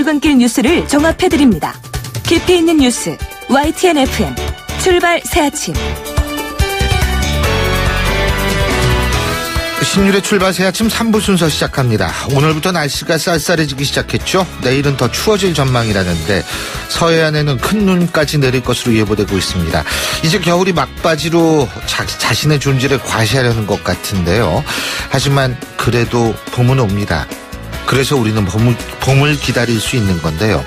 출근길 뉴스를 종합해드립니다. 깊이 있는 뉴스 YTN FM 출발 새아침. 신율의 출발 새아침 3부 순서 시작합니다. 오늘부터 날씨가 쌀쌀해지기 시작했죠. 내일은 더 추워질 전망이라는데 서해안에는 큰 눈까지 내릴 것으로 예보되고 있습니다. 이제 겨울이 막바지로 자신의 존재를 과시하려는 것 같은데요. 하지만 그래도 봄은 옵니다. 그래서 우리는 봄을 기다릴 수 있는 건데요.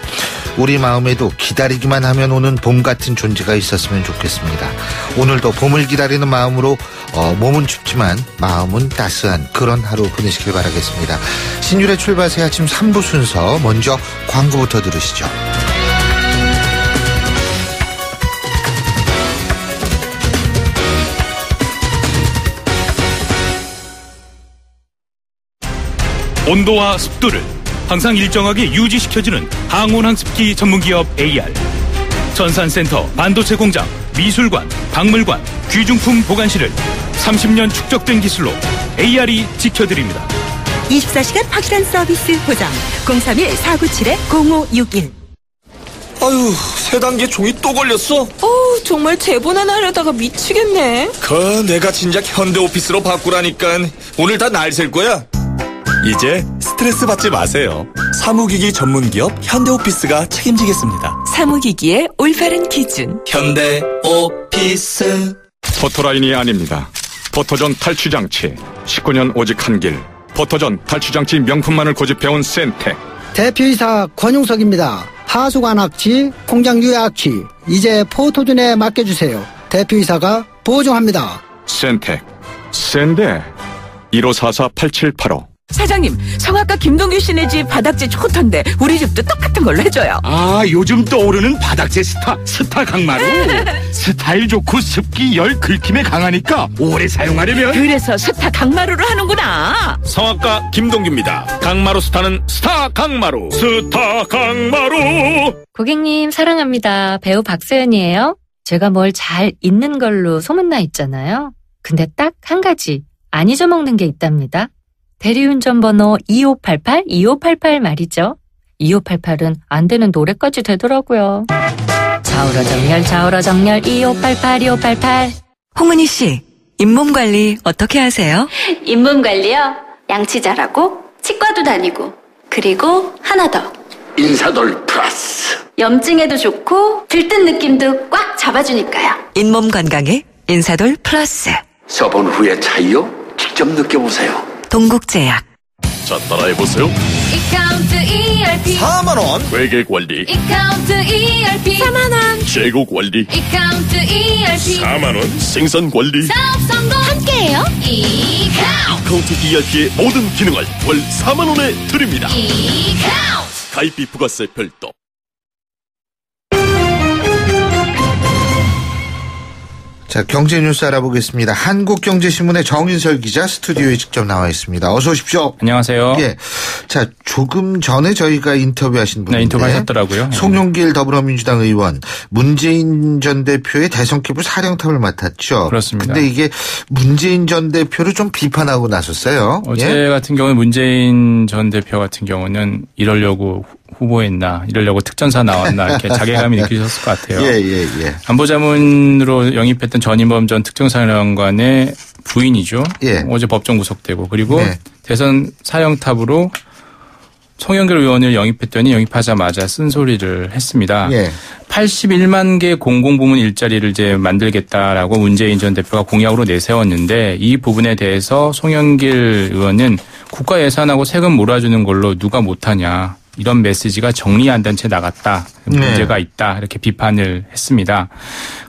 우리 마음에도 기다리기만 하면 오는 봄 같은 존재가 있었으면 좋겠습니다. 오늘도 봄을 기다리는 마음으로 몸은 춥지만 마음은 따스한 그런 하루 보내시길 바라겠습니다. 신율의 출발 새아침 3부 순서 먼저 광고부터 들으시죠. 온도와 습도를 항상 일정하게 유지시켜주는 항온항습기 전문기업 AR. 전산센터, 반도체 공장, 미술관, 박물관, 귀중품 보관실을 30년 축적된 기술로 AR이 지켜드립니다. 24시간 확실한 서비스 보장 031-497-0561. 아유, 세 단계 종이 또 걸렸어? 정말 제본 하나 하려다가 미치겠네. 내가 진작 현대오피스로 바꾸라니까. 오늘 다 날 셀 거야. 이제 스트레스 받지 마세요. 사무기기 전문기업 현대오피스가 책임지겠습니다. 사무기기의 올바른 기준 현대오피스. 포토라인이 아닙니다. 포토존 탈취장치 19년 오직 한 길. 포토존 탈취장치 명품만을 고집해온 센텍. 대표이사 권용석입니다. 하수관 악취, 공장 유해 악취 이제 포토존에 맡겨주세요. 대표이사가 보증합니다. 센텍 센데 1544-8785. 사장님, 성악가 김동규 씨네 집 바닥재 좋던데 우리 집도 똑같은 걸로 해줘요. 요즘 떠오르는 바닥재 스타 강마루. 스타일 좋고 습기 열 긁힘에 강하니까 오래 사용하려면. 그래서 스타 강마루를 하는구나. 성악가 김동규입니다. 강마루 스타는 스타 강마루. 스타 강마루. 고객님 사랑합니다. 배우 박서연이에요. 제가 뭘 잘 잊는 걸로 소문나 있잖아요. 근데 딱 한 가지 안 잊어먹는 게 있답니다. 대리운전 번호 2588 말이죠. 2588은 안 되는 노래까지 되더라고요. 좌우로 정렬 2588. 홍은희 씨, 잇몸 관리 어떻게 하세요? 잇몸 관리요? 양치 잘하고 치과도 다니고 그리고 하나 더. 인사돌 플러스. 염증에도 좋고 들뜬 느낌도 꽉 잡아주니까요. 잇몸 건강에 인사돌 플러스. 써본 후의 차이요? 직접 느껴보세요. 동국제약. 자, 따라해보세요. 이카운트 ERP 4만원. 회계관리. 이카운트 ERP 4만원. 재고관리. 이카운트 ERP 4만원. 생산관리. 사업 성공 함께해요. 이카운트 ERP의 모든 기능을 월 4만원에 드립니다. 이카운트. 가입비 부가세 별도. 자, 경제 뉴스 알아보겠습니다. 한국경제신문의 정인설 기자 스튜디오에 직접 나와 있습니다. 어서 오십시오. 안녕하세요. 예. 자, 조금 전에 저희가 인터뷰하신 분인데. 네, 인터뷰하셨더라고요. 송영길 더불어민주당 의원, 문재인 전 대표의 대선 캠프 사령탑을 맡았죠. 그렇습니다. 근데 이게 문재인 전 대표를 좀 비판하고 나섰어요. 어제 같은 경우는 문재인 전 대표 같은 경우는 이러려고 후보했나, 이러려고 특전사 나왔나 이렇게 자괴감이 느끼셨을 것 같아요. 예. 안보자문으로 영입했던 전인범 전 특정사령관의 부인이죠. 예. 어제 법정 구속되고 그리고 네. 대선 사령탑으로 송영길 의원을 영입했더니 영입하자마자 쓴소리를 했습니다. 예. 81만 개 공공부문 일자리를 이제 만들겠다라고 문재인 전 대표가 공약으로 내세웠는데 이 부분에 대해서 송영길 의원은 국가 예산하고 세금 몰아주는 걸로 누가 못하냐. 이런 메시지가 정리 안 된 채 나갔다. 문제가 있다. 이렇게 비판을 했습니다.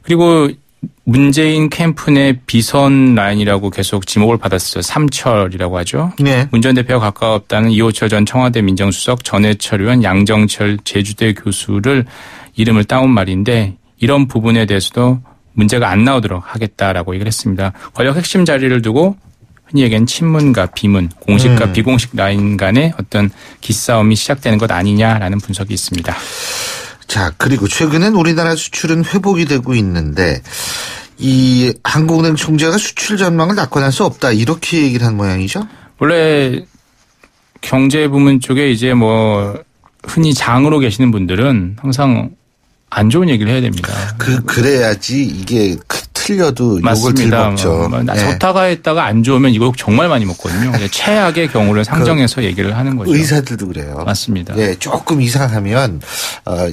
그리고 문재인 캠프 내 비선 라인이라고 계속 지목을 받았어요. 삼철이라고 하죠. 네. 문 전 대표가 가까웠다는 이호철 전 청와대 민정수석, 전해철 의원, 양정철 제주대 교수를 이름을 따온 말인데 이런 부분에 대해서도 문제가 안 나오도록 하겠다라고 얘기를 했습니다. 권력 핵심 자리를 두고 흔히 얘기하는 친문과 비문, 공식과 비공식 라인 간의 어떤 기싸움이 시작되는 것 아니냐라는 분석이 있습니다. 자, 그리고 최근엔 우리나라 수출은 회복이 되고 있는데 이 한국은행 총재가 수출 전망을 낙관할 수 없다 이렇게 얘기를 한 모양이죠? 원래 경제부문 쪽에 이제 뭐 흔히 장으로 계시는 분들은 항상 안 좋은 얘기를 해야 됩니다. 그래야지 이게 틀려도 욕을 덜 먹죠. 나 좋다가 했다가 안 좋으면 이거 정말 많이 먹거든요. 최악의 경우를 상정해서 얘기를 하는 거죠. 의사들도 그래요. 맞습니다. 예, 조금 이상하면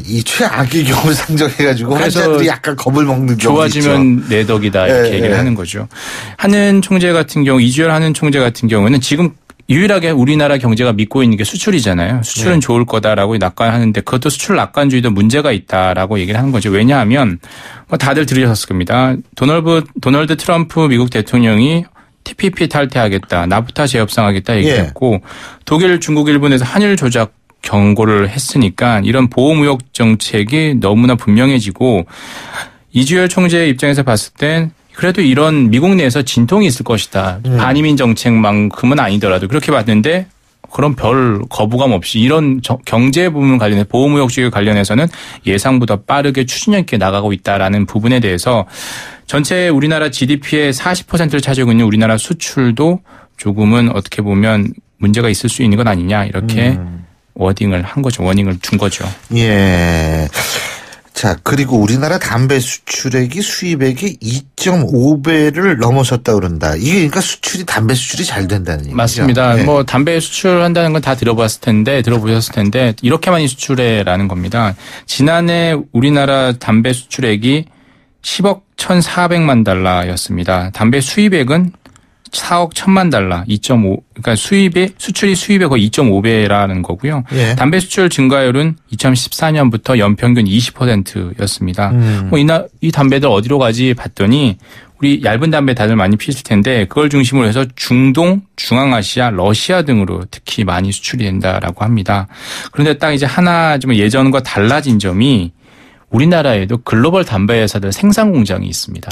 이 최악의 경우를 상정해가지고 환자들이 약간 겁을 먹는 경우가 있죠. 좋아지면 내 덕이다 이렇게 얘기를 하는 거죠. 한은 총재 같은 경우 이주열 한은 총재 같은 경우는 지금 유일하게 우리나라 경제가 믿고 있는 게 수출이잖아요. 수출은 좋을 거다라고 낙관하는데 그것도 수출 낙관주의도 문제가 있다라고 얘기를 하는 거죠. 왜냐하면 다들 들으셨을 겁니다. 도널드 트럼프 미국 대통령이 TPP 탈퇴하겠다, 나프타 재협상하겠다 얘기했고 독일, 중국, 일본에서 환율 조작 경고를 했으니까 이런 보호무역 정책이 너무나 분명해지고 이주열 총재의 입장에서 봤을 땐 그래도 이런 미국 내에서 진통이 있을 것이다. 반이민 정책만큼은 아니더라도 그렇게 봤는데 그런 별 거부감 없이 이런 경제 부분 관련해 보호무역주의 관련해서는 예상보다 빠르게 추진력 있게 나가고 있다라는 부분에 대해서 전체 우리나라 GDP의 40%를 차지하고 있는 우리나라 수출도 조금은 어떻게 보면 문제가 있을 수 있는 건 아니냐 이렇게 워딩을 한 거죠. 워닝을 준 거죠. 예. 자, 그리고 우리나라 담배 수출액이 수입액이 2.5배를 넘어섰다 그런다. 이게 그러니까 담배 수출이 잘 된다는 얘기죠. 맞습니다. 네. 담배 수출한다는 건 다 들어보셨을 텐데 이렇게 많이 수출해라는 겁니다. 지난해 우리나라 담배 수출액이 10억 1,400만 달러였습니다. 담배 수입액은 4억 1,000만 달러, 2.5, 그러니까 수출이 수입의 거의 2.5배라는 거고요. 예. 담배 수출 증가율은 2014년부터 연평균 20%였습니다. 이 담배들 어디로 가지 봤더니 우리 얇은 담배 다들 많이 피실 텐데 그걸 중심으로 해서 중동, 중앙아시아, 러시아 등으로 특히 많이 수출이 된다라고 합니다. 그런데 딱 이제 하나 좀 예전과 달라진 점이 우리나라에도 글로벌 담배 회사들 생산 공장이 있습니다.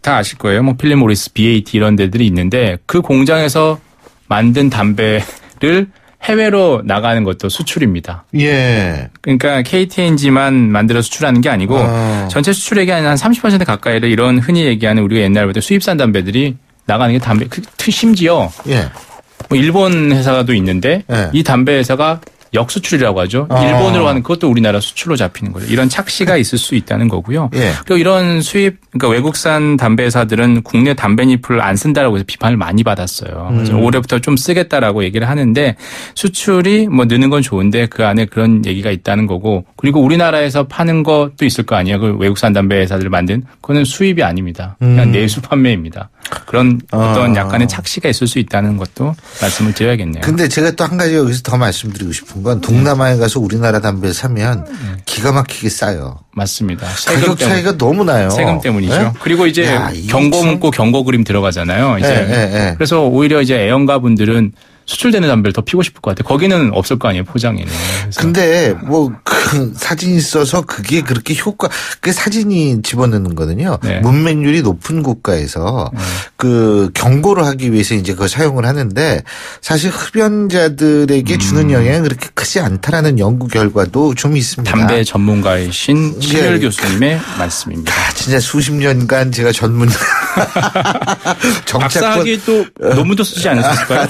다 아실 거예요. 필립 모리스, BAT 이런 데들이 있는데 그 공장에서 만든 담배를 해외로 나가는 것도 수출입니다. 예. 그러니까 KT&G만 만들어 수출하는 게 아니고 전체 수출액의 한 30% 가까이를 이런 흔히 얘기하는 우리가 옛날부터 수입산 담배들이 나가는 게 담배. 심지어 일본 회사도 있는데 이 담배 회사가 역수출이라고 하죠. 일본으로 가는 그것도 우리나라 수출로 잡히는 거죠. 이런 착시가 있을 수 있다는 거고요. 그리고 이런 그러니까 외국산 담배 회사들은 국내 담배잎을 안 쓴다라고 해서 비판을 많이 받았어요. 그래서 올해부터 좀 쓰겠다라고 얘기를 하는데 수출이 느는 건 좋은데 그 안에 그런 얘기가 있다는 거고 그리고 우리나라에서 파는 것도 있을 거 아니에요. 그 외국산 담배 회사들 만든 그거는 수입이 아닙니다. 그냥 내수 판매입니다. 그런 어떤 약간의 착시가 있을 수 있다는 것도 말씀을 드려야겠네요. 근데 제가 또 한 가지 여기서 더 말씀드리고 싶은 건 동남아에 가서 우리나라 담배 사면 기가 막히게 싸요. 맞습니다. 가격 차이가 너무 나요. 세금 때문이죠. 네? 그리고 이제 경고 문구, 경고 그림 들어가잖아요. 이제 그래서 오히려 이제 애연가 분들은 수출되는 담배를 더 피고 싶을 것 같아요. 거기는 없을 거 아니에요, 포장에는. 근데 그 사진이 있어서 그게 그렇게 그 사진이 집어넣는 거는요. 네. 문맹률이 높은 국가에서 그 경고를 하기 위해서 이제 그걸 사용을 하는데 사실 흡연자들에게 주는 영향은 그렇게 크지 않다라는 연구 결과도 좀 있습니다. 담배 전문가이신 신율 교수님의 말씀입니다. 진짜 수십 년간 제가 전문 박사학위 또 논문도 쓰지 않으셨을까요?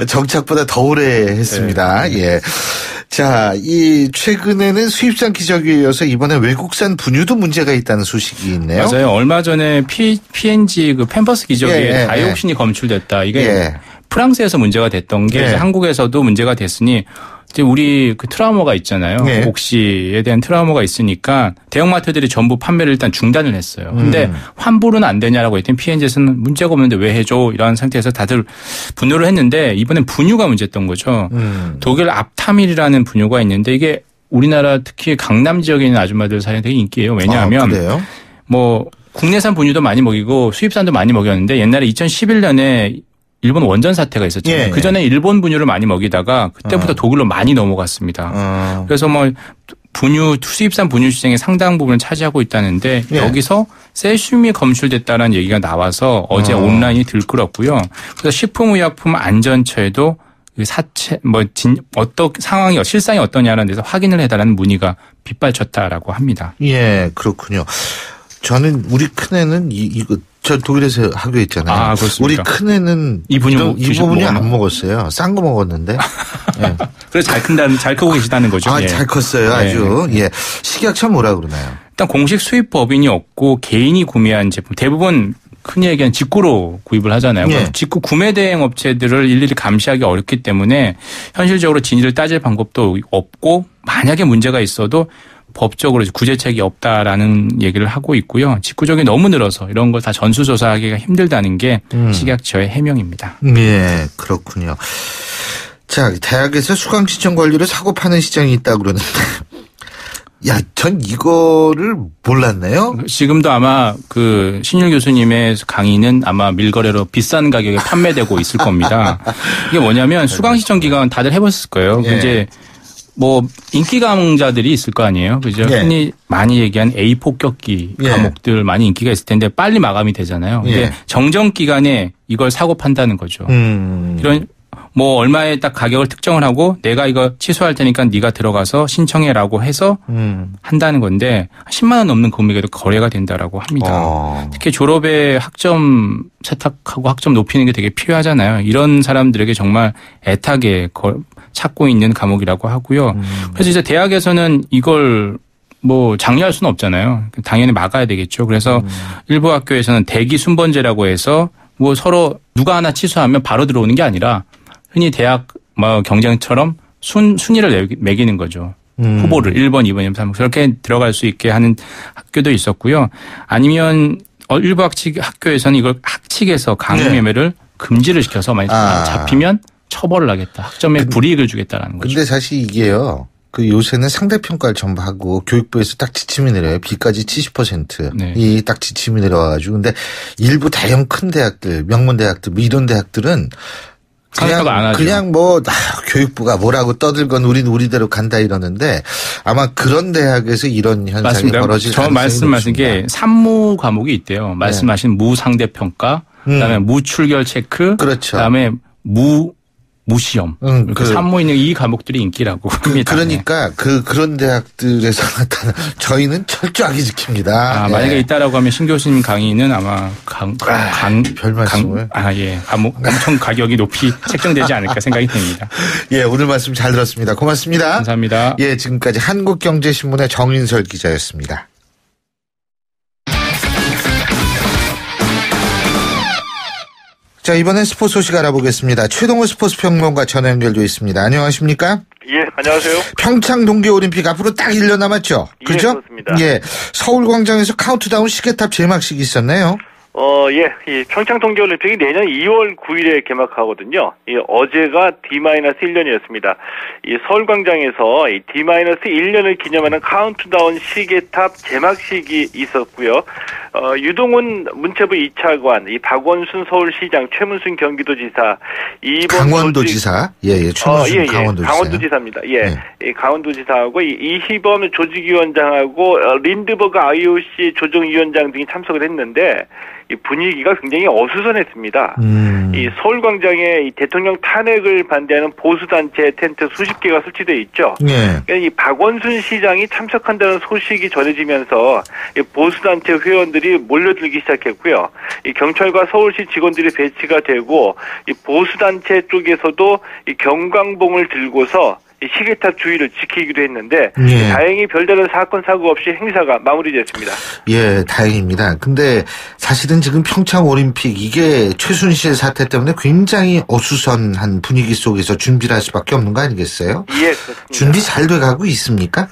정착보다 더 오래 했습니다. 예. 자, 최근에는 수입산 기저귀에 이어서 이번에 외국산 분유도 문제가 있다는 소식이 있네요. 맞아요. 얼마 전에 P&G 그 팸퍼스 기저귀에 다이옥신이 검출됐다. 이게 프랑스에서 문제가 됐던 게 한국에서도 문제가 됐으니 이제 우리 그 트라우마가 있잖아요. 옥시에 대한 트라우마가 있으니까 대형마트들이 전부 판매를 일단 중단을 했어요. 근데 환불은 안 되냐라고 했더니 P&G에서는 문제가 없는데 왜 해줘? 이런 상태에서 다들 분노를 했는데 이번엔 분유가 문제였던 거죠. 독일 압타밀이라는 분유가 있는데 이게 우리나라 특히 강남 지역에 있는 아줌마들 사이에 되게 인기예요. 왜냐하면 국내산 분유도 많이 먹이고 수입산도 많이 먹였는데 옛날에 2011년에 일본 원전 사태가 있었잖아요. 그 전에 일본 분유를 많이 먹이다가 그때부터 독일로 많이 넘어갔습니다. 그래서 수입산 분유 시장의 상당 부분을 차지하고 있다는데 여기서 세슘이 검출됐다는 얘기가 나와서 어제 온라인이 들끓었고요. 그래서 식품의약품안전처에도 상황이 실상이 어떠냐라는 데서 확인을 해달라는 문의가 빗발쳤다라고 합니다. 예, 그렇군요. 저는 우리 큰애는 저 독일에서 학교했잖아요. 그렇습니까? 우리 큰애는 이 부분이 안 먹었어요. 싼 거 먹었는데. 그래서 잘 크고 계시다는 거죠. 아, 예. 잘 컸어요. 아주. 예. 식약처 뭐라 그러나요? 일단 공식 수입 법인이 없고 개인이 구매한 제품 대부분 흔히 얘기하는 직구로 구입을 하잖아요. 예. 직구 구매 대행 업체들을 일일이 감시하기 어렵기 때문에 현실적으로 진위를 따질 방법도 없고 만약에 문제가 있어도 법적으로 구제책이 없다라는 얘기를 하고 있고요. 직구적이 너무 늘어서 이런 걸 다 전수조사하기가 힘들다는 게 식약처의 해명입니다. 예, 그렇군요. 자, 대학에서 수강 신청 관리로 사고 파는 시장이 있다고 그러는데 야, 전 이거를 몰랐네요. 지금도 아마 그 신율 교수님의 강의는 아마 밀거래로 비싼 가격에 판매되고 있을 겁니다. 이게 뭐냐면 수강 신청 기간 다들 해봤을 거예요. 예. 이제 뭐 인기 강좌들이 있을 거 아니에요. 그죠? 예. 흔히 많이 얘기한 A 폭격기 예. 과목들 많이 인기가 있을 텐데 빨리 마감이 되잖아요. 근데 예. 정정 기간에 이걸 사고 판다는 거죠. 이런 뭐 얼마에 딱 가격을 특정을 하고 내가 이거 취소할 테니까 네가 들어가서 신청해라고 해서 한다는 건데 10만 원 넘는 금액에도 거래가 된다라고 합니다. 특히 졸업에 학점 세탁하고 학점 높이는 게 되게 필요하잖아요. 이런 사람들에게 정말 애타게 찾고 있는 과목이라고 하고요. 그래서 이제 대학에서는 이걸 뭐 장려할 수는 없잖아요. 당연히 막아야 되겠죠. 그래서 일부 학교에서는 대기 순번제라고 해서 뭐 서로 누가 하나 취소하면 바로 들어오는 게 아니라 흔히 대학 뭐 경쟁처럼 순위를 매기는 거죠. 후보를 1번, 2번, 3번 그렇게 들어갈 수 있게 하는 학교도 있었고요. 아니면 일부 학교에서는 이걸 학칙에서 강요매매를 금지를 시켜서 만약 잡히면 처벌을 하겠다. 학점에 불이익을 주겠다라는 거죠. 근데 사실 이게요. 그 요새는 상대평가를 전부 하고 교육부에서 딱 지침이 내려요. B까지 70%. 네. 이 딱 지침이 내려와가지고. 근데 일부 대형 큰 대학들, 명문 대학들, 뭐 이런 대학들은 그냥 뭐 교육부가 뭐라고 떠들건 우리는 우리대로 간다 이러는데 아마 그런 대학에서 이런 현상이 맞습니다. 벌어질 저 말씀하신 게 산무 과목이 있대요. 말씀하신 무상대평가, 그다음에 무출결 체크, 그렇죠. 그다음에 무시험. 그 산무 있는 이 과목들이 인기라고 합니다. 그러니까 그런 대학들에서 나타나 저희는 철저하게 지킵니다. 만약에 있다라고 하면 신 교수님 강의는 아마 별 말씀을. 엄청 가격이 높이 책정되지 않을까 생각이 됩니다. 예, 오늘 말씀 잘 들었습니다. 고맙습니다. 감사합니다. 예, 지금까지 한국경제신문의 정인설 기자였습니다. 자, 이번엔 스포츠 소식 알아보겠습니다. 최동호 스포츠 평론가 전화 연결돼 있습니다. 안녕하십니까? 예, 안녕하세요. 평창 동계올림픽 앞으로 딱 1년 남았죠? 그죠? 예, 그렇습니다. 예, 서울광장에서 카운트다운 시계탑 제막식이 있었네요. 이 평창 동계올림픽이 내년 2월 9일에 개막하거든요. 어제가 D-1년이었습니다. 이 서울광장에서 이 D-1년을 기념하는 카운트다운 시계탑 제막식이 있었고요. 유동훈 문체부 2차관, 이 박원순 서울시장, 최문순 경기도지사, 강원도지사, 최문순 강원도지사. 강원도지사입니다. 이 강원도지사하고 이희범 조직위원장하고 린드버그 IOC 조정위원장 등이 참석을 했는데 이 분위기가 굉장히 어수선했습니다. 이 서울광장에 이 대통령 탄핵을 반대하는 보수단체 텐트 수십 개가 설치되어 있죠. 그러니까 이 박원순 시장이 참석한다는 소식이 전해지면서 이 보수단체 회원들이 몰려들기 시작했고요. 이 경찰과 서울시 직원들이 배치가 되고 이 보수단체 쪽에서도 이 경광봉을 들고서 시계탑 주위를 지키기도 했는데 다행히 별다른 사건 사고 없이 행사가 마무리됐습니다. 예, 다행입니다. 근데 사실은 지금 평창 올림픽 이게 최순실 사태 때문에 굉장히 어수선한 분위기 속에서 준비를 할 수밖에 없는 거 아니겠어요? 예, 그렇습니다. 준비 잘 돼가고 있습니까?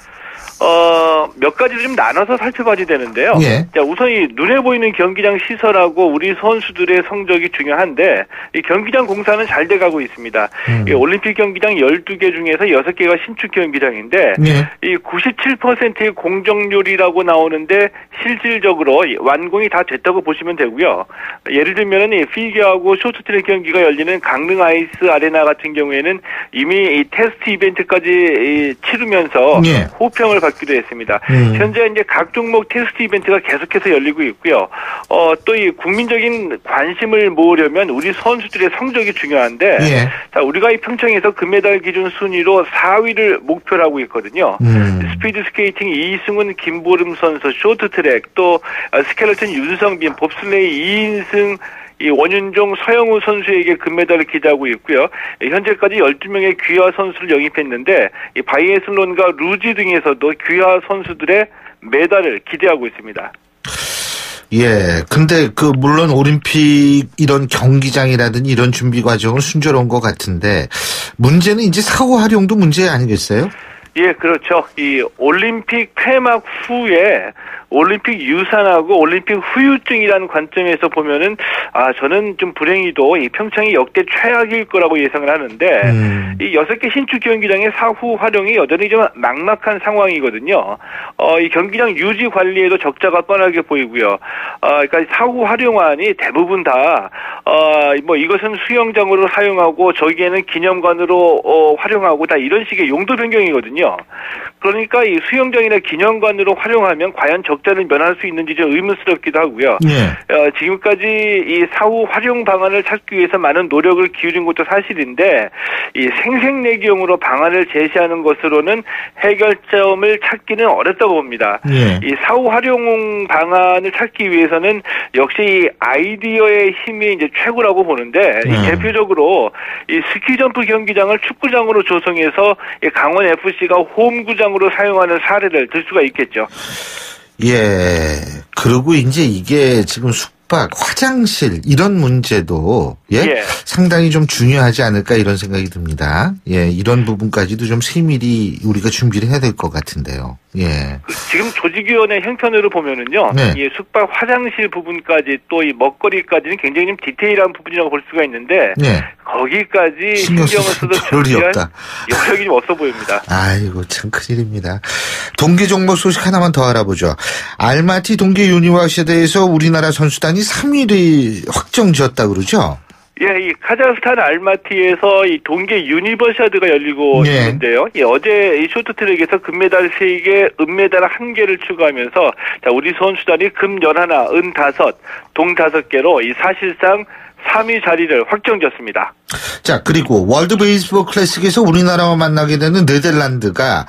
몇 가지로 좀 나눠서 살펴봐야 되는데요. 자, 우선 이 눈에 보이는 경기장 시설하고 우리 선수들의 성적이 중요한데 이 경기장 공사는 잘 돼가고 있습니다. 이 올림픽 경기장 12개 중에서 6개가 신축 경기장인데 이 97%의 공정률이라고 나오는데 실질적으로 완공이 다 됐다고 보시면 되고요. 예를 들면은 이 피겨하고 쇼트트랙 경기가 열리는 강릉 아이스 아레나 같은 경우에는 이미 이 테스트 이벤트까지 치르면서 호평을 받기도 했습니다. 현재 이제 각 종목 테스트 이벤트가 계속해서 열리고 있고요. 또 이 국민적인 관심을 모으려면 우리 선수들의 성적이 중요한데, 자, 우리가 이 평창에서 금메달 기준 순위로 4위를 목표로 하고 있거든요. 스피드 스케이팅 이승훈, 김보름 선수, 쇼트트랙, 또 스켈레톤 윤성빈, 봅슬레이 이인승, 이 원윤종, 서영우 선수에게 금메달을 기대하고 있고요. 현재까지 12명의 귀화 선수를 영입했는데 이 바이애슬론과 루지 등에서도 귀화 선수들의 메달을 기대하고 있습니다. 예, 근데 물론 올림픽 이런 경기장이라든지 이런 준비 과정은 순조로운 것 같은데 문제는 이제 사후 활용도 문제 아니겠어요? 예, 그렇죠. 이 올림픽 폐막 후에 올림픽 유산하고 올림픽 후유증이라는 관점에서 보면은 저는 좀 불행히도 이 평창이 역대 최악일 거라고 예상을 하는데 이 6개 신축 경기장의 사후 활용이 여전히 좀 막막한 상황이거든요. 이 경기장 유지 관리에도 적자가 뻔하게 보이고요. 그러니까 사후 활용안이 대부분 다 이것은 수영장으로 사용하고 저기에는 기념관으로 활용하고 다 이런 식의 용도 변경이거든요. 그러니까 이 수영장이나 기념관으로 활용하면 과연 적자를 면할 수 있는지 좀 의문스럽기도 하고요. 지금까지 이 사후 활용 방안을 찾기 위해서 많은 노력을 기울인 것도 사실인데 이 생색내기용으로 방안을 제시하는 것으로는 해결점을 찾기는 어렵다고 봅니다. 이 사후 활용 방안을 찾기 위해서는 역시 이 아이디어의 힘이 이제 최고라고 보는데 이 대표적으로 이 스키점프 경기장을 축구장으로 조성해서 이 강원 FC가 홈구장으로 사용하는 사례를 들 수가 있겠죠. 예. 그리고 이제 이게 지금 숙박, 화장실 이런 문제도 상당히 좀 중요하지 않을까 이런 생각이 듭니다. 예, 이런 부분까지도 좀 세밀히 우리가 준비를 해야 될 것 같은데요. 예. 지금 조직위원회 형편으로 보면은요, 이 숙박 화장실 부분까지 또 이 먹거리까지는 굉장히 좀 디테일한 부분이라고 볼 수가 있는데 거기까지 신경을 써도 준비할 여력이 좀 없어 보입니다. 아이고 참 큰일입니다. 동계 종목 소식 하나만 더 알아보죠. 알마티 동계 유니버시아드에서 우리나라 선수단이 3위를 확정지었다 그러죠? 예, 이 카자흐스탄 알마티에서 이 동계 유니버시아드가 열리고 있는데요. 예, 어제 이 쇼트트랙에서 금메달 3개, 은메달 1개를 추가하면서 우리 선수단이 금 11, 은 5, 동 5개로 이 사실상 3위 자리를 확정지었습니다. 자, 그리고 월드 베이스볼 클래식에서 우리나라와 만나게 되는 네덜란드가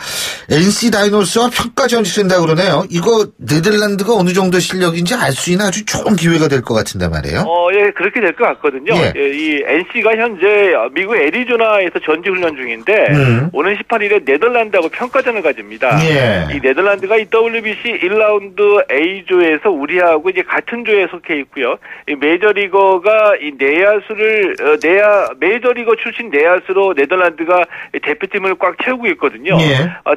NC 다이노스와 평가전이 된다 그러네요. 이거 네덜란드가 어느 정도 실력인지 알 수 있는 아주 좋은 기회가 될 것 같은데 말이에요. 예, 그렇게 될 것 같거든요. 이 NC가 현재 미국 애리조나에서 전지훈련 중인데 오는 18일에 네덜란드하고 평가전을 가집니다. 이 네덜란드가 이 WBC 1라운드 A조에서 우리하고 이제 같은 조에 속해 있고요. 이 메이저리거가 이 메이저리거 출신 내야수로 네덜란드가 대표팀을 꽉 채우고 있거든요.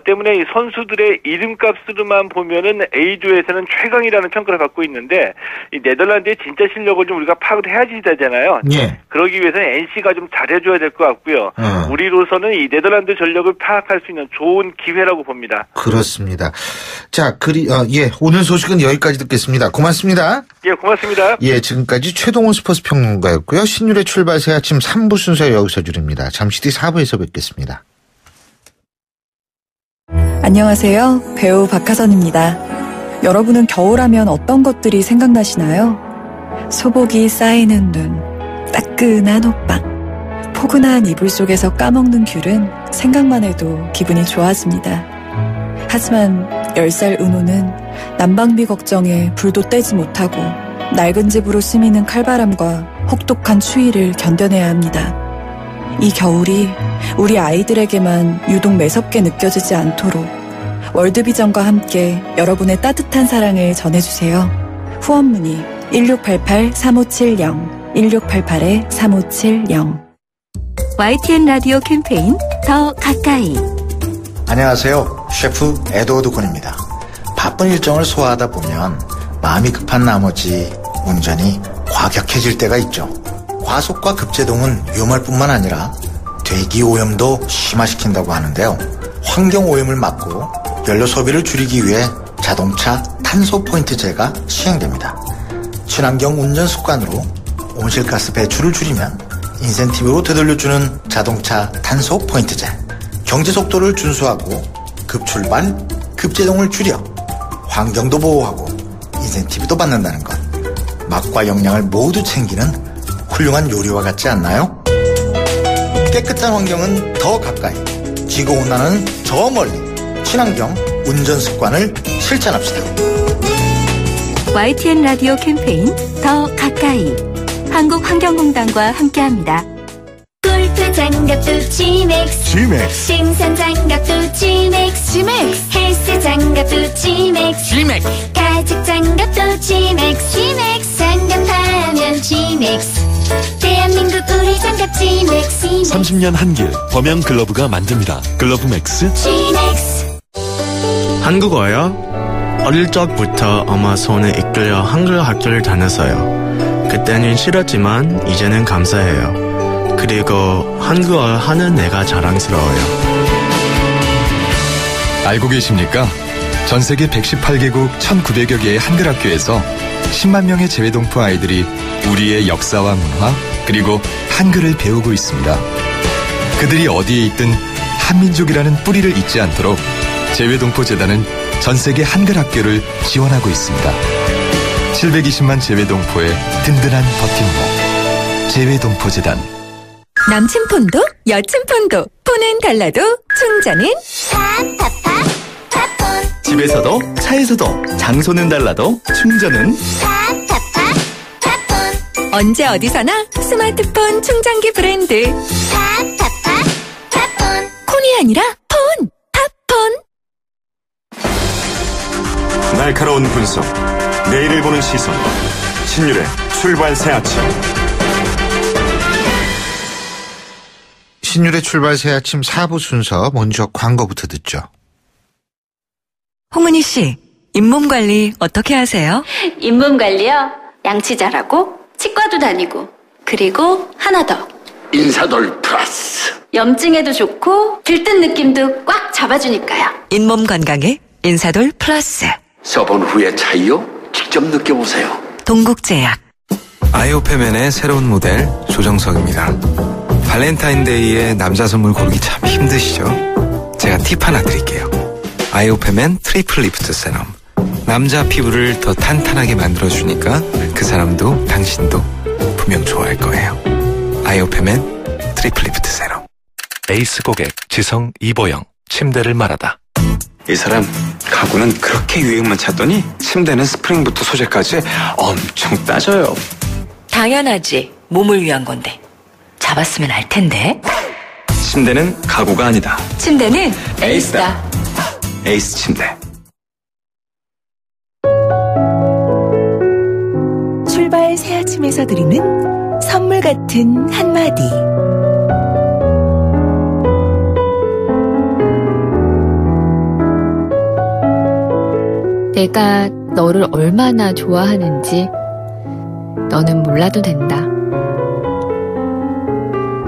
때문에 이 선수들의 이름값으로만 보면은 A조에서는 최강이라는 평가를 받고 있는데 이 네덜란드의 진짜 실력을 좀 우리가 파악을 해야지 되잖아요. 그러기 위해서는 NC가 좀 잘해줘야 될 것 같고요. 우리로서는 이 네덜란드 전력을 파악할 수 있는 좋은 기회라고 봅니다. 그렇습니다. 자, 오늘 소식은 여기까지 듣겠습니다. 고맙습니다. 예, 고맙습니다. 예, 지금까지 최동훈 스포츠 평론가였고요. 신율의 출발 새 아침 3부 순서 여기서 줄입니다. 잠시 뒤 4부에서 뵙겠습니다. 안녕하세요. 배우 박하선입니다. 여러분은 겨울하면 어떤 것들이 생각나시나요? 소복이 쌓이는 눈, 따끈한 호빵, 포근한 이불 속에서 까먹는 귤은 생각만 해도 기분이 좋아집니다. 하지만 10살 은호는 난방비 걱정에 불도 떼지 못하고 낡은 집으로 스미는 칼바람과 혹독한 추위를 견뎌내야 합니다. 이 겨울이 우리 아이들에게만 유독 매섭게 느껴지지 않도록 월드비전과 함께 여러분의 따뜻한 사랑을 전해주세요. 후원 문의 1688-3570 1688-3570 YTN 라디오 캠페인 더 가까이. 안녕하세요. 셰프 에드워드 곤입니다. 바쁜 일정을 소화하다 보면 마음이 급한 나머지 운전이 과격해질 때가 있죠. 과속과 급제동은 위험할 뿐만 아니라 대기오염도 심화시킨다고 하는데요. 환경오염을 막고 연료 소비를 줄이기 위해 자동차 탄소 포인트제가 시행됩니다. 친환경 운전 습관으로 온실가스 배출을 줄이면 인센티브로 되돌려주는 자동차 탄소 포인트제. 경제 속도를 준수하고 급출발, 급제동을 줄여 환경도 보호하고 인센티브도 받는다는 것. 맛과 영양을 모두 챙기는 훌륭한 요리와 같지 않나요? 깨끗한 환경은 더 가까이, 지구온난화는 저 멀리. 친환경 운전 습관을 실천합시다. YTN 라디오 캠페인 더 가까이. 한국환경공단과 함께합니다. 골프 장갑도 G맥스, 등산 장갑도 G맥스, 헬스 장갑도 G맥스, 가죽 장갑도 G맥스, 장갑하면 G맥스. 대한민국 우리 장갑 G맥스. 30년 한길 범양 글러브가 만듭니다. 글러브 맥스 G맥스. 한국어요? 어릴 적부터 엄마 손에 이끌려 한글 학교를 다녔어요. 그때는 싫었지만 이제는 감사해요. 그리고 한국어 하는 내가 자랑스러워요. 알고 계십니까? 전 세계 118개국 1900여 개의 한글 학교에서 10만 명의 재외동포 아이들이 우리의 역사와 문화 그리고 한글을 배우고 있습니다. 그들이 어디에 있든 한민족이라는 뿌리를 잊지 않도록 재외동포 재단은 전 세계 한글 학교를 지원하고 있습니다. 720만 재외동포의 든든한 버팀목 재외동포 재단. 남친 폰도 여친 폰도 폰은 달라도 충전은 팝팝팝. 집에서도 차에서도 장소는 달라도 충전은 언제 어디서나 스마트폰 충전기 브랜드 폰이 아니라 폰 팝폰. 날카로운 분석, 내일을 보는 시선, 신율의 출발 새 아침. 신율의 출발 새 아침 4부 순서 먼저 광고부터 듣죠. 홍은희 씨, 잇몸 관리 어떻게 하세요? 잇몸 관리요? 양치 잘하고 치과도 다니고 그리고 하나 더. 인사돌 플러스. 염증에도 좋고 들뜬 느낌도 꽉 잡아주니까요. 잇몸 건강에 인사돌 플러스. 써본 후의 차이요? 직접 느껴보세요. 동국제약. 아이오페맨의 새로운 모델 조정석입니다. 발렌타인데이에 남자 선물 고르기 참 힘드시죠? 제가 팁 하나 드릴게요. 아이오페맨 트리플 리프트 세럼. 남자 피부를 더 탄탄하게 만들어주니까 그 사람도 당신도 분명 좋아할 거예요. 아이오페맨 트리플 리프트 세럼. 에이스 고객 지성 이보영. 침대를 말하다. 이 사람 가구는 그렇게 유행만 찾더니 침대는 스프링부터 소재까지 엄청 따져요. 당연하지. 몸을 위한 건데. 잡았으면 알 텐데. 침대는 가구가 아니다. 침대는 에이스다. 에이스 침대. 출발 새 아침에서 드리는 선물 같은 한마디. 내가 너를 얼마나 좋아하는지 너는 몰라도 된다.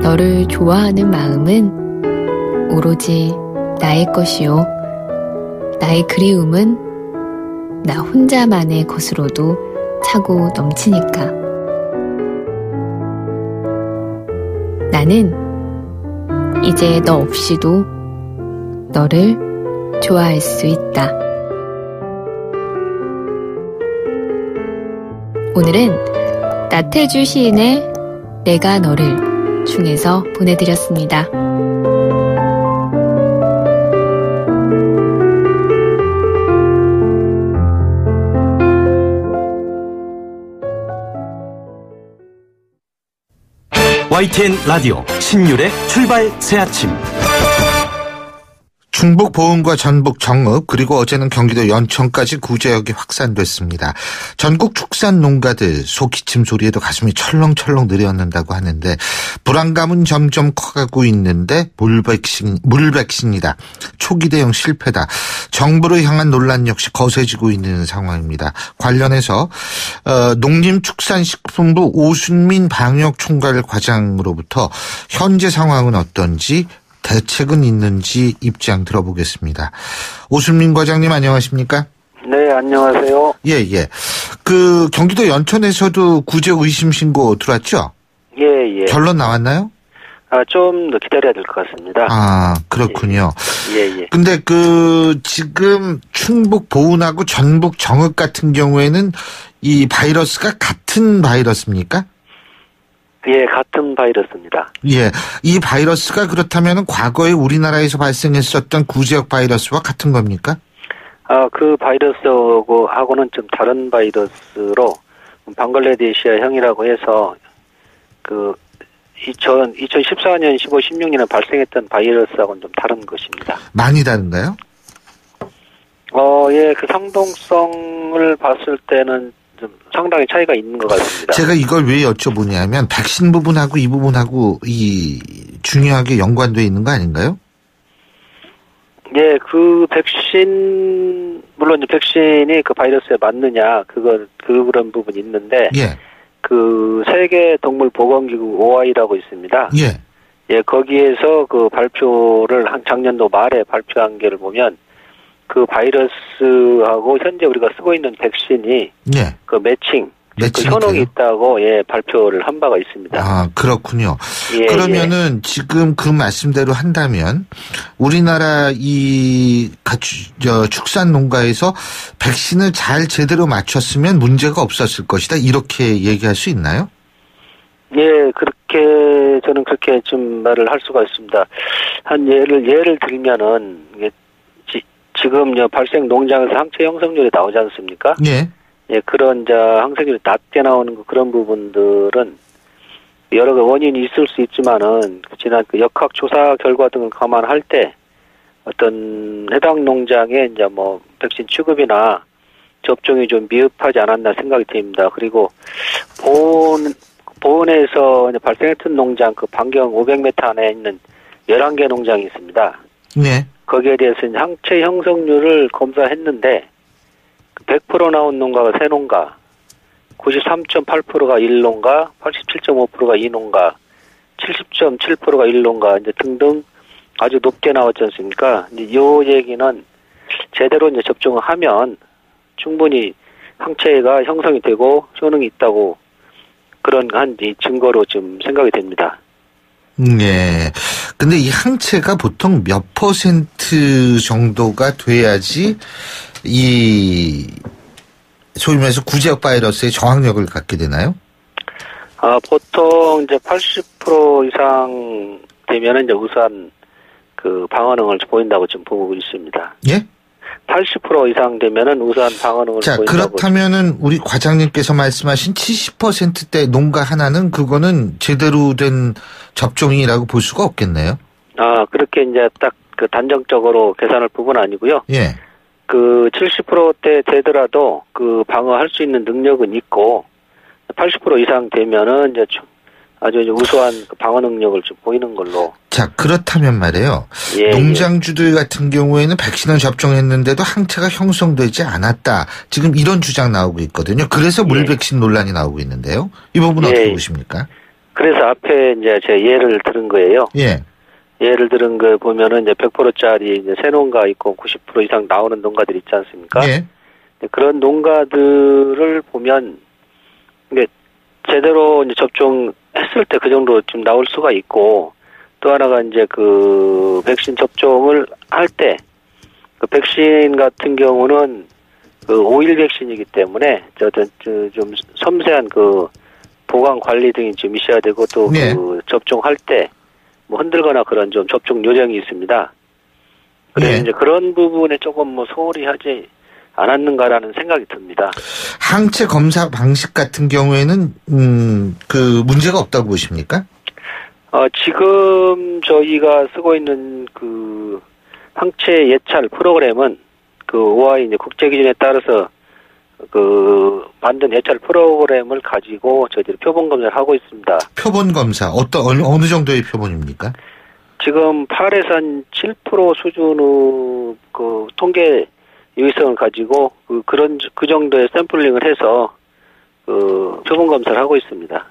너를 좋아하는 마음은 오로지 나의 것이요. 나의 그리움은 나 혼자만의 것으로도 차고 넘치니까. 나는 이제 너 없이도 너를 좋아할 수 있다. 오늘은 나태주 시인의 내가 너를 중에서 보내드렸습니다. YTN 라디오 신율의 출발 새 아침. 충북 보은과 전북 정읍 그리고 어제는 경기도 연천까지 구제역이 확산됐습니다. 전국 축산 농가들 소기침 소리에도 가슴이 철렁철렁 내려앉는다고 하는데 불안감은 점점 커가고 있는데 물백신이다. 초기 대응 실패다. 정부를 향한 논란 역시 거세지고 있는 상황입니다. 관련해서 농림축산식품부 오순민 방역총괄 과장으로부터 현재 상황은 어떤지 대책은 있는지 입장 들어보겠습니다. 오순민 과장님 안녕하십니까? 네, 안녕하세요. 예. 그 경기도 연천에서도 구제 의심 신고 들어왔죠? 예. 결론 나왔나요? 좀 더 기다려야 될 것 같습니다. 그렇군요. 예. 근데 지금 충북 보은하고 전북 정읍 같은 경우에는 이 바이러스가 같은 바이러스입니까? 예, 같은 바이러스입니다. 예, 이 바이러스가 그렇다면 과거에 우리나라에서 발생했었던 구제역 바이러스와 같은 겁니까? 그 바이러스하고는 좀 다른 바이러스로 방글라데시아형이라고 해서 2014년, 15, 16년에 발생했던 바이러스하고는 좀 다른 것입니다. 많이 다른가요? 예, 그 상동성을 봤을 때는 좀 상당히 차이가 있는 것 같습니다. 제가 이걸 왜 여쭤보냐면 백신 부분하고 이 부분하고 중요하게 연관되어 있는 거 아닌가요? 예, 그 백신 물론 백신이 그 바이러스에 맞느냐 그런 부분이 있는데 예. 그 세계 동물 보건기구 OI라고 있습니다. 예. 예, 거기에서 그 발표를 작년도 말에 발표한 게를 보면 그 바이러스하고 현재 우리가 쓰고 있는 백신이 예. 그 매칭 그 효능이 있다고 발표를 한 바가 있습니다. 아, 그렇군요. 예, 그러면은 지금 그 말씀대로 한다면 우리나라 축산 농가에서 백신을 잘 제대로 맞췄으면 문제가 없었을 것이다. 이렇게 얘기할 수 있나요? 예, 저는 그렇게 좀 말을 할 수가 있습니다. 한 예를 들면은 지금 발생 농장에서 항체 형성률이 나오지 않습니까? 예. 예, 그런 항생률이 낮게 나오는 그런 부분들은 여러 원인이 있을 수 있지만은 지난 역학 조사 결과 등을 감안할 때 어떤 해당 농장에 백신 취급이나 접종이 좀 미흡하지 않았나 생각이 됩니다. 그리고 보은에서 발생했던 농장 그 반경 500m 안에 있는 11개 농장이 있습니다. 네. 거기에 대해서 항체 형성률을 검사했는데 100% 나온 농가가 3농가, 93.8%가 1농가, 87.5%가 2농가, 70.7%가 1농가 등등 아주 높게 나왔지 않습니까? 이 얘기는 제대로 접종을 하면 충분히 항체가 형성이 되고 효능이 있다고 그런 증거로 좀 생각이 됩니다. 네. 근데 이 항체가 보통 몇 % 정도가 돼야지 소위 말해서 구제역 바이러스의 저항력을 갖게 되나요? 보통 80% 이상 되면은 우선 그 방어능을 보인다고 지금 보고 있습니다. 예? 80% 이상 되면은 우선 방어능을 보인다고. 그렇다면은 우리 과장님께서 말씀하신 70%대 농가 하나는 그거는 제대로 된 접종이라고 볼 수가 없겠네요. 그렇게 딱 그 단정적으로 계산할 부분은 아니고요. 예. 그 70%대 되더라도 그 방어할 수 있는 능력은 있고 80% 이상 되면은 아주 우수한 방어 능력을 좀 보이는 걸로. 자, 그렇다면 말이에요. 농장주들 같은 경우에는 백신을 접종했는데도 항체가 형성되지 않았다. 지금 이런 주장 나오고 있거든요. 그래서 물백신 논란이 나오고 있는데요. 이 부분은 어떻게 보십니까? 그래서 앞에 제가 예를 들은 거예요. 예. 예를 들은 거 보면은 100%짜리 새 농가 있고 90% 이상 나오는 농가들 있지 않습니까? 예. 그런 농가들을 보면 이게 제대로 접종했을 때 그 정도 좀 나올 수가 있고 또 하나가 그 백신 접종을 할 때 그 백신 같은 경우는 그 5일 백신이기 때문에 좀 섬세한 그 보관 관리 등이 좀 있어야 되고 또 그 접종할 때 흔들거나 그런 좀 접종 요령이 있습니다. 그래서 그런 부분에 조금 소홀히 하지 않았는가라는 생각이 듭니다. 항체 검사 방식 같은 경우에는 그 문제가 없다고 보십니까? 지금 저희가 쓰고 있는 그 항체 예찰 프로그램은 그 OI 국제 기준에 따라서 그 만든 예찰 프로그램을 가지고 저희들이 표본 검사를 하고 있습니다. 표본 검사 어느 정도의 표본입니까? 지금 8에서 한 7% 수준의 그 통계 유의성을 가지고 그 정도의 샘플링을 해서 그 표본 검사를 하고 있습니다.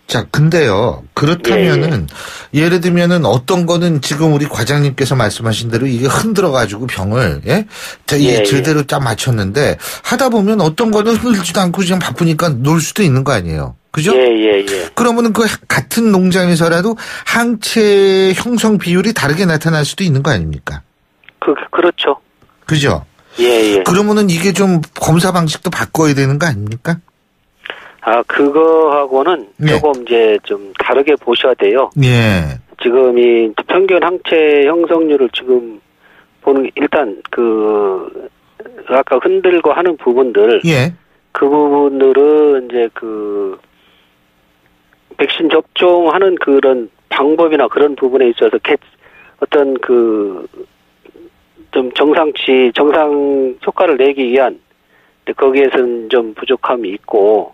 자, 근데요. 그렇다면은 예를 들면은 어떤 거는 지금 우리 과장님께서 말씀하신 대로 이게 흔들어가지고 병을 제대로 딱 맞췄는데 하다 보면 어떤 거는 흔들지도 않고 지금 바쁘니까 놀 수도 있는 거 아니에요. 그죠? 그러면은 그 같은 농장에서라도 항체 형성 비율이 다르게 나타날 수도 있는 거 아닙니까? 그렇죠. 그죠? 그러면은 이게 좀 검사 방식도 바꿔야 되는 거 아닙니까? 그거하고는 조금 좀 다르게 보셔야 돼요. 지금 이 평균 항체 형성률을 지금 보는 일단 아까 흔들고 하는 부분들 그 부분들은 백신 접종하는 그런 방법이나 그런 부분에 있어서 어떤 좀 정상 효과를 내기 위한 거기에서는 좀 부족함이 있고,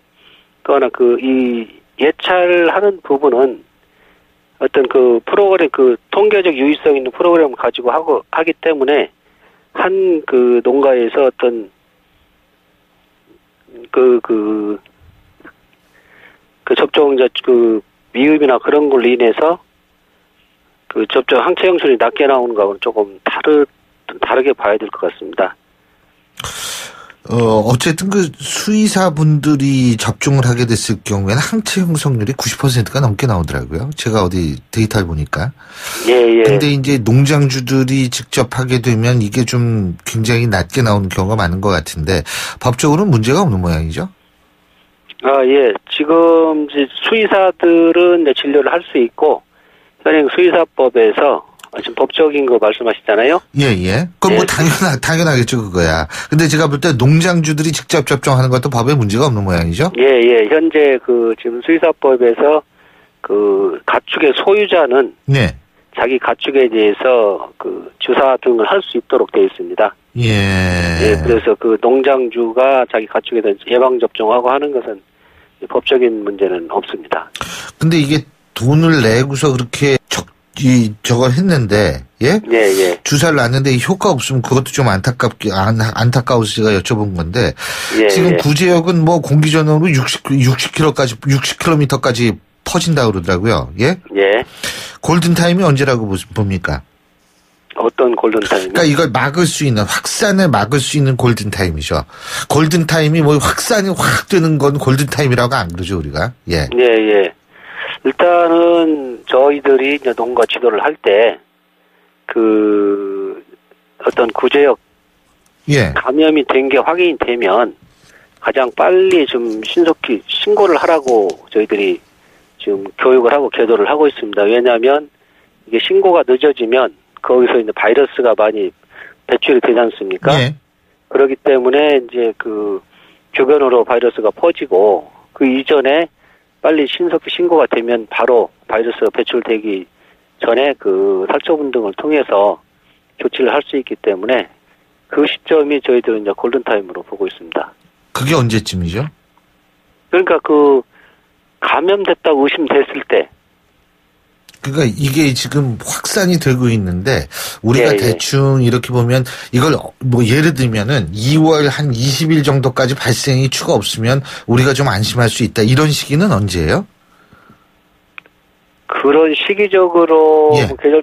또 하나 이 예찰하는 부분은 어떤 프로그램, 통계적 유의성 있는 프로그램을 가지고 하기 때문에 한 농가에서 어떤 접종자 미흡이나 그런 걸로 인해서 접종 항체 형성이 낮게 나오는 거하고는 조금 다르게 봐야 될 것 같습니다. 어쨌든 수의사분들이 접종을 하게 됐을 경우에는 항체 형성률이 90%가 넘게 나오더라고요. 제가 어디 데이터를 보니까. 예. 근데 이제 농장주들이 직접 하게 되면 이게 좀 굉장히 낮게 나오는 경우가 많은 것 같은데, 법적으로는 문제가 없는 모양이죠? 예. 지금 이제 수의사들은 진료를 할 수 있고, 현행 수의사법에서 지금 법적인 거 말씀하시잖아요? 예. 그건 뭐 당연하겠죠, 그거야. 근데 제가 볼 때 농장주들이 직접 접종하는 것도 법에 문제가 없는 모양이죠? 예. 현재 지금 수의사법에서 가축의 소유자는 자기 가축에 대해서 주사 등을 할 수 있도록 되어 있습니다. 예. 그래서 농장주가 자기 가축에 대한 예방접종하고 하는 것은 법적인 문제는 없습니다. 근데 이게 돈을 내고서 그렇게 저걸 했는데, 예? 주사를 놨는데 효과 없으면 그것도 좀 안타까워서 제가 여쭤본 건데, 지금 구제역은 뭐 공기전으로 60km까지 퍼진다고 그러더라고요. 예? 골든타임이 언제라고 봅니까? 어떤 골든타임? 그러니까 이걸 확산을 막을 수 있는 골든타임이죠. 골든타임이 뭐 확산이 확 되는 건 골든타임이라고 안 그러죠, 우리가? 예. 일단은 저희들이 이제 농가 지도를 할 때 어떤 구제역 감염이 된 게 확인이 되면 가장 빨리 좀 신속히 신고를 하라고 저희들이 지금 교육을 하고 계도를 하고 있습니다. 왜냐하면 이게 신고가 늦어지면 거기서 이제 바이러스가 많이 배출이 되지 않습니까? 그렇기 때문에 이제 주변으로 바이러스가 퍼지고 이전에 빨리 신속히 신고가 되면 바로 바이러스가 배출되기 전에 살처분 등을 통해서 조치를 할 수 있기 때문에 그 시점이 저희들은 이제 골든타임으로 보고 있습니다. 그게 언제쯤이죠? 그러니까 감염됐다고 의심됐을 때. 그러니까 이게 지금 확산이 되고 있는데 우리가 대충 이렇게 보면 이걸 뭐 예를 들면은 2월 한 20일 정도까지 발생이 추가 없으면 우리가 좀 안심할 수 있다. 이런 시기는 언제예요? 그런 시기적으로 계절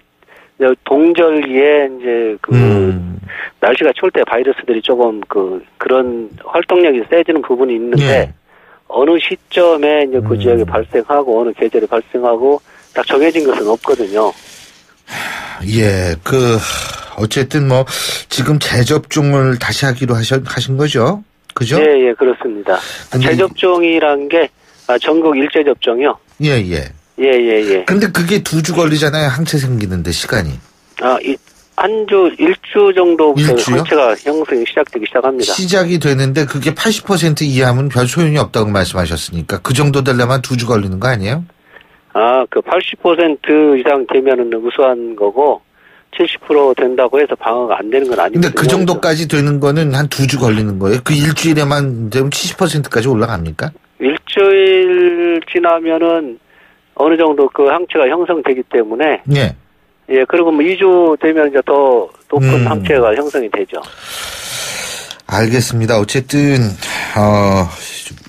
동절기에 이제 날씨가 추울 때 바이러스들이 조금 그런 활동력이 세지는 부분이 있는데 어느 시점에 이제 그 지역에 발생하고 어느 계절에 발생하고 딱 정해진 것은 없거든요. 어쨌든 뭐 지금 재접종을 다시 하기로 하신 거죠? 그죠? 예, 그렇습니다. 재접종이란 게 전국 일제 접종이요? 예. 근데 그게 2주 걸리잖아요. 항체 생기는데 시간이. 일주 정도부터 항체가 형성이 시작되기 시작합니다. 시작이 되는데 그게 80% 이하면 별 소용이 없다고 말씀하셨으니까 그 정도 되려면 2주 걸리는 거 아니에요? 80% 이상 되면은 우수한 거고 70% 된다고 해서 방어가 안 되는 건 아니거든요. 근데 그 정도까지 되는 거는 한 2주 걸리는 거예요? 그 일주일에만 되면 70%까지 올라갑니까? 일주일 지나면은 어느 정도 항체가 형성되기 때문에 그리고 뭐 2주 되면 이제 더 높은 항체가 형성이 되죠. 알겠습니다. 어쨌든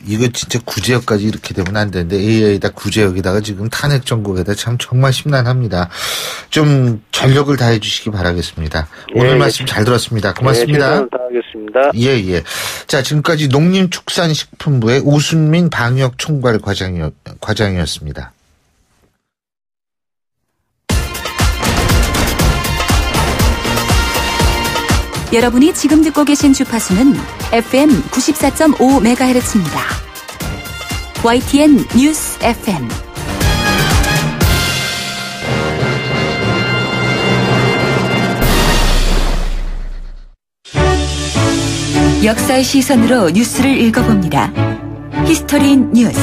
이거 진짜 구제역까지 이렇게 되면 안 되는데 AI에다 구제역에다가 지금 탄핵 정국에다 정말 심란합니다. 좀 전력을 다해 주시기 바라겠습니다. 오늘 말씀 잘 들었습니다. 고맙습니다. 최선을 다하겠습니다. 예. 자, 지금까지 농림축산식품부의 오순민 방역총괄 과장이었습니다. 여러분이 지금 듣고 계신 주파수는 FM 94.5MHz입니다. YTN 뉴스 FM. 역사의 시선으로 뉴스를 읽어봅니다. 히스토리 뉴스.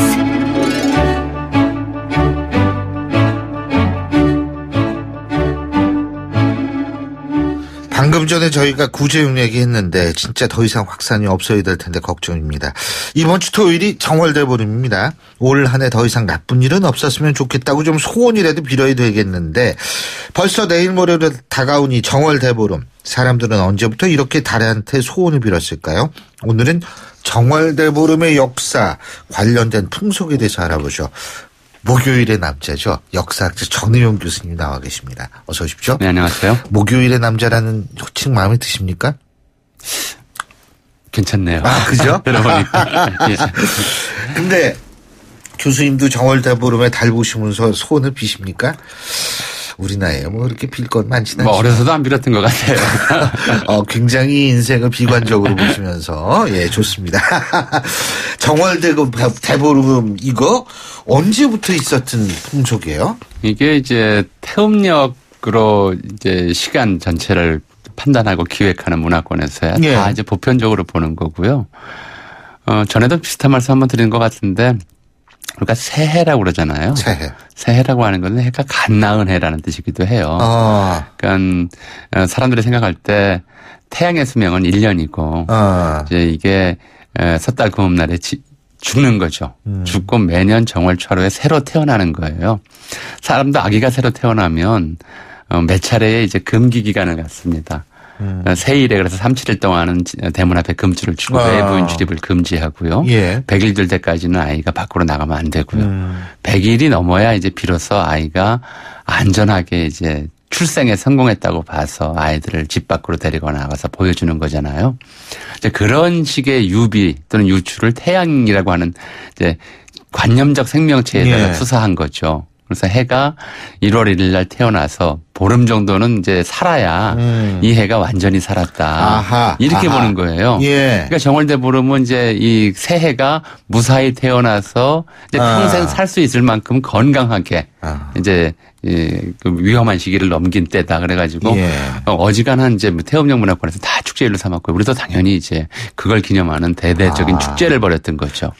방금 전에 저희가 구제용 얘기했는데 진짜 더 이상 확산이 없어야 될 텐데 걱정입니다. 이번 주 토요일이 정월대보름입니다. 올 한 해 더 이상 나쁜 일은 없었으면 좋겠다고 좀 소원이라도 빌어야 되겠는데 벌써 내일 모레로 다가오니 정월대보름. 사람들은 언제부터 이렇게 달한테 소원을 빌었을까요? 오늘은 정월대보름의 역사 관련된 풍속에 대해서 알아보죠. 목요일의 남자죠. 역사학자 전우용 교수님 나와 계십니다. 어서 오십시오. 네, 안녕하세요. 목요일의 남자라는 호칭 마음에 드십니까? 괜찮네요. 아, 그죠? 들어보니까. 예. 근데 교수님도 정월대보름에 달 보시면서 소원을 비십니까? 우리 나이에 뭐 이렇게 빌 건 많지는 않지만. 어려서도 안 빌었던 것 같아요. 굉장히 인생을 비관적으로 보시면서, 예, 좋습니다. 정월대보름 이거 언제부터 있었던 풍속이에요? 이게 이제 태음력으로 이제 시간 전체를 판단하고 기획하는 문화권에서야 예. 다 이제 보편적으로 보는 거고요. 전에도 비슷한 말씀 한번 드린 것 같은데, 우리가 새해라고 그러잖아요. 새해라고 하는 것은 해가 갓 나은 해라는 뜻이기도 해요. 그러니까 사람들이 생각할 때 태양의 수명은 1년이고 이제 이게 섣달 구음날에 죽는 거죠. 죽고 매년 정월 초하루에 새로 태어나는 거예요. 사람도 아기가 새로 태어나면 몇 차례의 이제 금기 기간을 갖습니다. 세일에 그래서 37일 동안은 대문 앞에 금줄을 치고 외부인 출입을 금지하고요. 예. 100일 될 때까지는 아이가 밖으로 나가면 안 되고요. 100일이 넘어야 이제 비로소 아이가 안전하게 이제 출생에 성공했다고 봐서 아이들을 집 밖으로 데리고 나가서 보여주는 거잖아요. 이제 그런 식의 유비 또는 유출을 태양이라고 하는 이제 관념적 생명체에다가 예. 투사한 거죠. 그래서 해가 1월 1일 날 태어나서 보름 정도는 이제 살아야 이 해가 완전히 살았다. 이렇게 보는 거예요. 예. 그러니까 정월대보름은 이제 이 새해가 무사히 태어나서 이제 평생 살 수 있을 만큼 건강하게 이제 그 위험한 시기를 넘긴 때다. 그래가지고 어지간한 이제 태음력 문화권에서 다 축제일로 삼았고요. 우리도 당연히 이제 그걸 기념하는 대대적인 축제를 벌였던 거죠.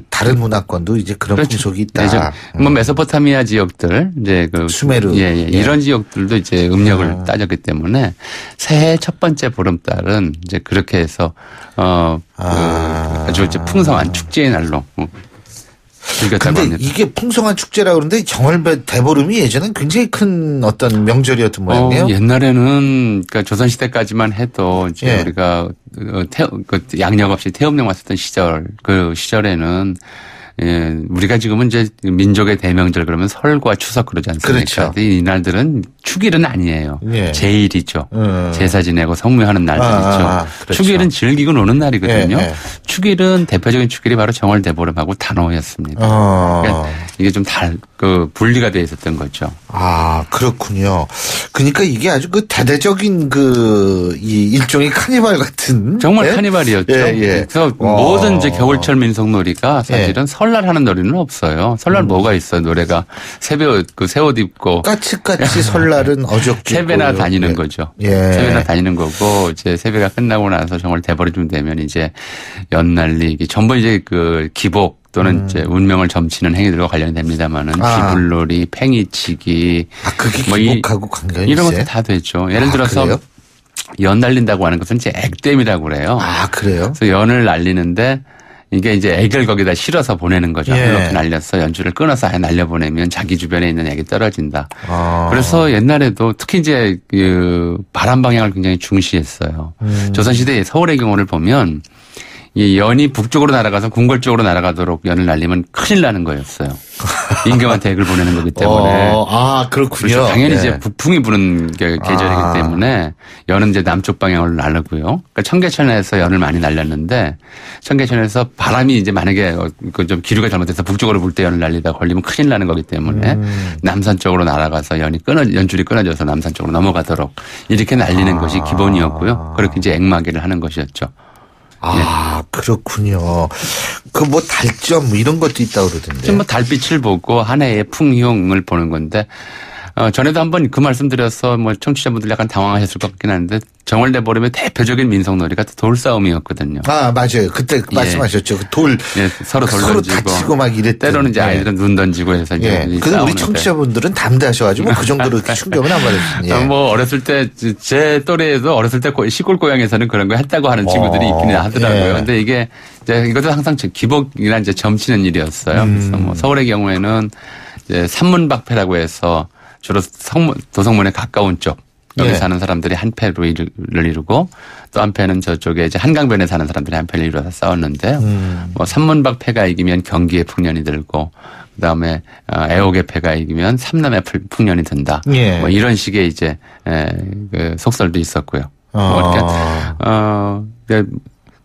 다른 문화권도 이제 그런 풍속이 있다. 네, 뭐 메소포타미아 지역들 이제 그 수메르 이런 지역들도 이제 음력을 따졌기 때문에 새해 첫 번째 보름달은 이제 그렇게 해서 아주 이제 풍성한 축제의 날로. 근데 이게 풍성한 축제라고 그러는데 정월대보름이 예전엔 굉장히 큰 어떤 명절이었던 모양이에요. 옛날에는 그러니까 조선시대까지만 해도 이제 우리가 양력 없이 태음력 왔었던 시절 그 시절에는 우리가 지금은 이제 민족의 대명절 그러면 설과 추석 그러지 않습니까? 그렇죠. 이날들은 축일은 아니에요. 제일이죠. 제사 지내고 성묘하는 날들이죠. 그렇죠. 축일은 즐기고 노는 날이거든요. 축일은 대표적인 축일이 바로 정월대보름하고 단오였습니다. 그러니까 이게 좀 분리가 돼 있었던 거죠. 아, 그렇군요. 그러니까 이게 아주 대대적인 이 일종의 카니발 같은. 정말 카니발이었죠. 그래서 모든 이제 겨울철 민속놀이가 사실은 설날 하는 놀이는 없어요. 설날 뭐가 있어요? 노래가 새 옷 입고. 까치까치 설날은 어저께. 세배나 다니는 거죠. 세배나 다니는 거고, 이제 세배가 끝나고 나서 정말 대보름 되면 이제 연날리기. 전부 이제 기복 또는 이제 운명을 점치는 행위들과 관련이 됩니다만은 귀불놀이, 팽이치기. 그게 기복하고 관련이 이런 있어요? 것도 다 되죠. 예를 들어서. 그래요? 연 날린다고 하는 것은 이제 액땜이라고 그래요. 그래요? 그래서 연을 날리는데 이게 이제 액을 거기다 실어서 보내는 거죠. 이렇게 날려서 연줄을 끊어서 아예 날려보내면 자기 주변에 있는 액이 떨어진다. 그래서 옛날에도 특히 이제 바람 방향을 굉장히 중시했어요. 조선시대 서울의 경우를 보면 이 연이 북쪽으로 날아가서 궁궐 쪽으로 날아가도록 연을 날리면 큰일 나는 거였어요. 임금한테 액을 보내는 거기 때문에. 그렇군요. 그렇죠. 당연히 이제 북풍이 부는 계절이기 때문에 연은 이제 남쪽 방향으로 날르고요. 그러니까 청계천에서 연을 많이 날렸는데 청계천에서 바람이 이제 만약에 좀 기류가 잘못돼서 북쪽으로 불 때 연을 날리다 걸리면 큰일 나는 거기 때문에 남산 쪽으로 날아가서 연줄이 끊어져서 남산 쪽으로 넘어가도록 이렇게 날리는 것이 기본이었고요. 그렇게 이제 액마개를 하는 것이었죠. 그렇군요. 달점 이런 것도 있다고 그러던데. 달빛을 보고 한 해의 풍흉을 보는 건데 전에도 한번 그 말씀드려서 뭐 청취자분들 약간 당황하셨을 것 같긴 한데 정월대보름의 대표적인 민속놀이가 돌싸움이었거든요. 아, 맞아요. 그때 말씀하셨죠. 그 돌. 예, 서로 던지고. 다치고 막 이랬던. 때로는 이제 아이들은 눈 던지고 해서 이제. 근데 우리 청취자분들은 담대하셔가지고 그 정도로 충격은 안 받았어요. 뭐 어렸을 때 제 또래에도 어렸을 때 시골 고향에서는 그런 거 했다고 하는 친구들이 있기는 하더라고요. 근데 이게 이제 이것도 항상 기복이나 이제 점치는 일이었어요. 그래서 뭐 서울의 경우에는 이제 산문박패라고 해서 주로 도성문에 가까운 쪽 여기 사는 사람들이 한 패를 이루고 또 한 패는 저쪽에 이제 한강변에 사는 사람들이 한 패를 이루어서 싸웠는데요. 뭐 산문박패가 이기면 경기의 풍년이 들고 그다음에 애옥의 패가 이기면 삼남의 풍년이 든다. 뭐 이런 식의 이제 그 속설도 있었고요.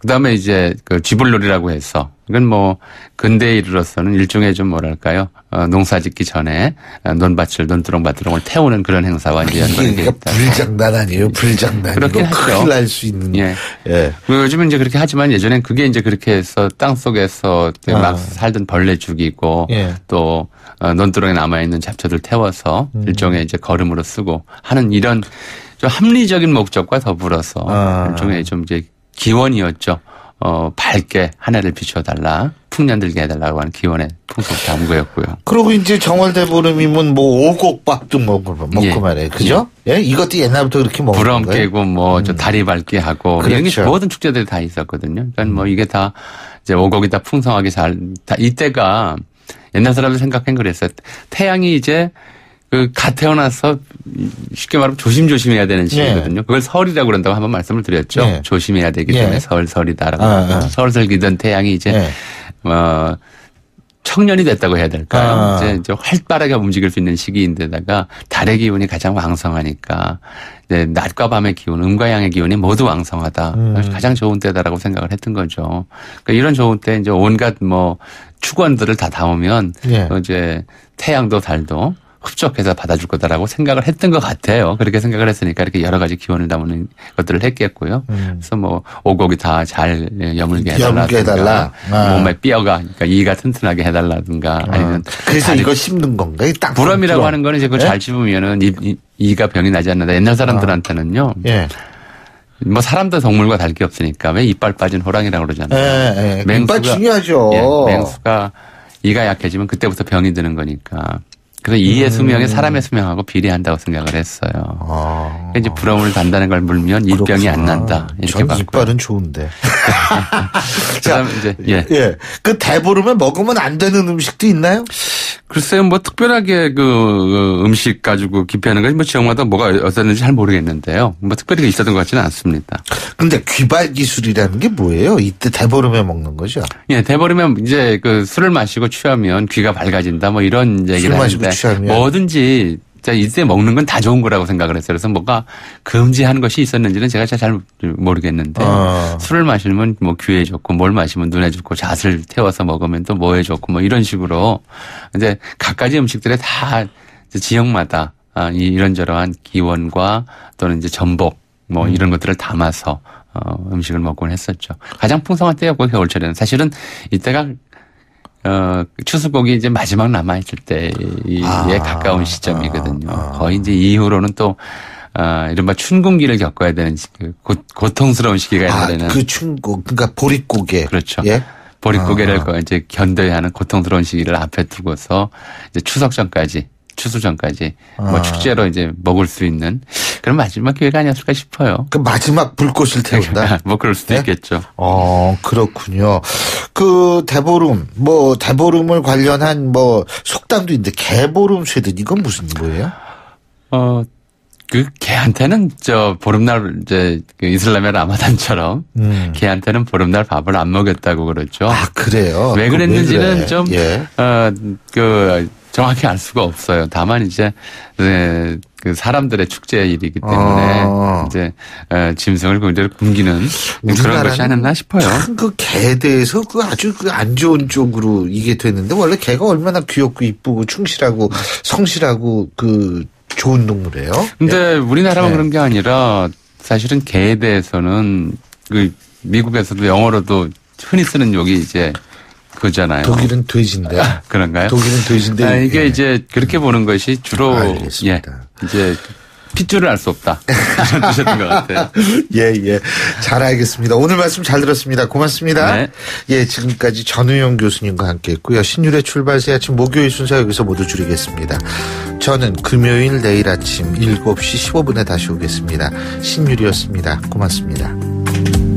그다음에 이제 그 쥐불놀이라고 해서 이건 뭐 근대에 이르러서는 일종의 좀 뭐랄까요 농사짓기 전에 논두렁밭두렁을 태우는 그런 행사와 이제 연관이 되어 있다. 불장난 아니에요, 불장난. 그렇게 하죠. 큰일 날 수 있는. 요즘은 이제 그렇게 하지만 예전엔 그게 이제 그렇게 해서 땅 속에서 막 살던 벌레 죽이고 또 논두렁에 남아 있는 잡초들 태워서 일종의 이제 거름으로 쓰고 하는 이런 좀 합리적인 목적과 더불어서 일종의 좀 이제 기원이었죠. 밝게 한 해를 비춰달라. 풍년 들게 해달라고 하는 기원의 풍속 담은 거였고요. 그리고 이제 정월대보름이면 뭐 오곡밥도 먹고 말이에요. 그죠? 예? 이것도 옛날부터 그렇게 먹는 거예요. 부럼 깨고 뭐 저 다리 밟기 하고. 그렇죠. 이런 게 모든 축제들이 다 있었거든요. 그러니까 뭐 이게 다 이제 오곡이 다 풍성하게 이때가 옛날 사람들 생각한 그랬어요. 태양이 이제 갓 태어나서 쉽게 말하면 조심조심해야 되는 시기거든요. 그걸 설이라고 그런다고 한번 말씀을 드렸죠. 조심해야 되기 때문에 설이다라고. 설설기던 태양이 이제 청년이 됐다고 해야 될까요? 이제 활발하게 움직일 수 있는 시기인데다가 달의 기운이 가장 왕성하니까 이제 낮과 밤의 기운, 음과 양의 기운이 모두 왕성하다. 가장 좋은 때다라고 생각을 했던 거죠. 그러니까 이런 좋은 때 이제 온갖 뭐 축원들을 다 담으면 이제 태양도 달도 흡족해서 받아줄 거다라고 생각을 했던 것 같아요. 그렇게 생각을 했으니까 이렇게 여러 가지 기원을 담는 것들을 했겠고요. 그래서 뭐 오곡이 다 잘 여물게 해달라. 몸에 뼈가 그러니까 이가 튼튼하게 해달라든가 아니면 그래서 이거 씹는 건가? 딱 부럼이라고 하는 거는 이제 그거 잘 씹으면은 이가 병이 나지 않는다. 옛날 사람들한테는요. 뭐 사람도 동물과 다를 게 없으니까 왜 이빨 빠진 호랑이라고 그러잖아요. 이빨 중요하죠. 맹수가 이가 약해지면 그때부터 병이 드는 거니까. 그래서 이의 수명이 사람의 수명하고 비례한다고 생각을 했어요. 그러니까 이제 부럼을 단다는 걸 물면 이 병이 안 난다. 이렇게 전 이빨은 좋은데. 자, 이제 그 대보름에 먹으면 안 되는 음식도 있나요? 글쎄요, 뭐 특별하게 그 음식 가지고 기피하는 건 뭐 지역마다 뭐가 어땠는지 잘 모르겠는데요. 뭐 특별히 있었던 것 같지는 않습니다. 근데 귀발 기술이라는 게 뭐예요? 이때 대보름에 먹는 거죠? 예, 대보름에 이제 그 술을 마시고 취하면 귀가 밝아진다 뭐 이런 얘기를 하는데 뭐든지 이때 먹는 건 다 좋은 거라고 생각을 했어요. 그래서 뭐가 금지하는 것이 있었는지는 제가 잘 모르겠는데 술을 마시면 뭐 귀에 좋고 뭘 마시면 눈에 좋고 잣을 태워서 먹으면 또 뭐에 좋고 뭐 이런 식으로 이제 각가지 음식들에 다 지역마다 이런저런한 기원과 또는 이제 전복 뭐 이런 것들을 담아서 음식을 먹곤 했었죠. 가장 풍성한 때였고 겨울철에는 사실은 이때가 추수곡이 이제 마지막 남아있을 때에 가까운 시점이거든요. 거의 이제 이후로는 또, 이른바 춘궁기를 겪어야 되는 고통스러운 시기가 옛날에는. 그 춘궁, 그러니까 보릿고개. 그렇죠. 보릿고개를 이제 견뎌야 하는 고통스러운 시기를 앞에 두고서 이제 추석 전까지, 추수 전까지 뭐 축제로 이제 먹을 수 있는 그런 마지막 기회가 아니었을까 싶어요. 그 마지막 불꽃을 태운다. 뭐 그럴 수도 있겠죠. 그렇군요. 그 대보름 대보름을 관련한 뭐 속담도 있는데 개보름 쇠듯 이건 무슨 거예요? 그 개한테는 보름날 이제 그 이슬람의 라마단처럼 개한테는 보름날 밥을 안 먹였다고 그러죠. 그래요? 왜 그랬는지는 좀 정확히 알 수가 없어요. 다만 이제 그 사람들의 축제의 일이기 때문에 이제 짐승을 그대로 굶기는 그런 것이 아니었나 싶어요. 참 그 개에 대해서 그 아주 그 안 좋은 쪽으로 이게 됐는데 원래 개가 얼마나 귀엽고 이쁘고 충실하고 성실하고 그 좋은 동물이에요. 근데 우리나라만 그런 게 아니라 사실은 개에 대해서는 그 미국에서도 영어로도 흔히 쓰는 욕이 이제 그잖아요. 독일은 돼지인데. 그런가요? 독일은 돼지인데. 이게 이제 그렇게 보는 것이 주로 알겠습니다. 이제 핏줄을 알 수 없다. 뜻이었던 것 같아요. 예. 잘 알겠습니다. 오늘 말씀 잘 들었습니다. 고맙습니다. 네. 예, 지금까지 전우영 교수님과 함께 했고요. 신율의 출발새 아침 목요일 순서 여기서 모두 줄이겠습니다. 저는 금요일 내일 아침 7시 15분에 다시 오겠습니다. 신율이었습니다. 고맙습니다.